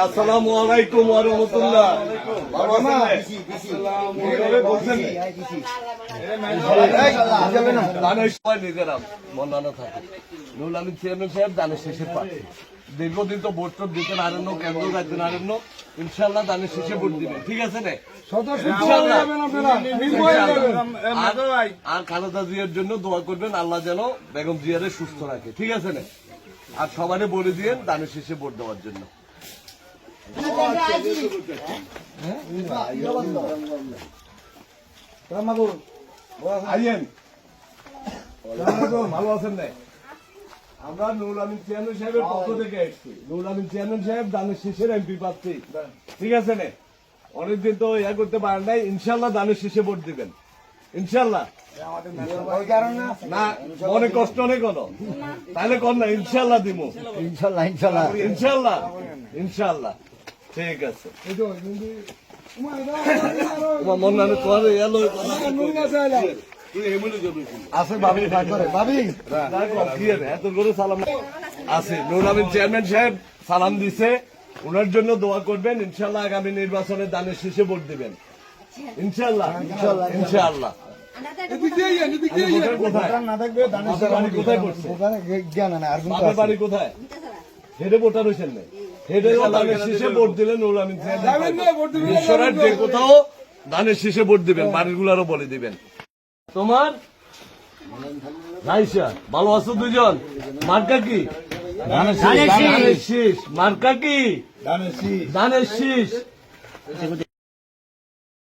আসসালামু আলাইকুম ওয়া রাহমাতুল্লাহ। দীর্ঘদিন তো ভোট টোট দিতেন আরেন্য, কেন্দ্র যাইতেন আরেন্য, ইনশাল্লাহ দানের শেষে ভোট দিবেন, ঠিক আছে না? আর খালেদা জিয়ার জন্য দোয়া করবেন, আল্লাহ যেন বেগম জিয়ারে সুস্থ রাখে, ঠিক আছে না? আর সবারে বলে দিয়েন দানের শেষে ভোট দেওয়ার জন্য। ভালো আছেন না? আমরা নুরুল আমিন চেয়ারম্যান সাহেবের পক্ষ থেকে এসেছি। নুরুল আমিন চেয়ারম্যান সাহেব দানের শেষের এমপি প্রার্থী, ঠিক আছে না? অনেকদিন তো ইয়া করতে পারেন নাই, ইনশাল্লাহ দানের শেষে ভোট দিবেন, ইনশাল্লাহ। না মনে কষ্ট নেই কোনো, তাহলে কর না, ইনশাল্লাহ দিব, ইনশাল্লাহ ইনশাল্লাহ ইনশাল্লাহ ইনশাল্লাহ, ঠিক আছে। আছে ভাবি ভাবি এত করে সালাম আছে। নুরুল আমিন চেয়ারম্যান সাহেব সালাম দিছে, ওনার জন্য দোয়া করবেন, ইনশাল্লাহ আগামী নির্বাচনে দানের শেষে ভোট দিবেন, ইনশাল্লাহ ইনশাল্লাহ ইনশাল্লাহ। বাড়ি কোথায়? হেডে ভোটার হয়েছেন না, হেডে দানের শেষে ভোট দিলেন নুরুল আমিন চেয়ারম্যান, যে কোথাও দানের শেষে ভোট দিবেন, বাড়িগুলারও বলে দিবেন। তোমার রাইসা ভালো আছো দুজন? মার্কা কি? মার্কা কি? ধানের শীষ।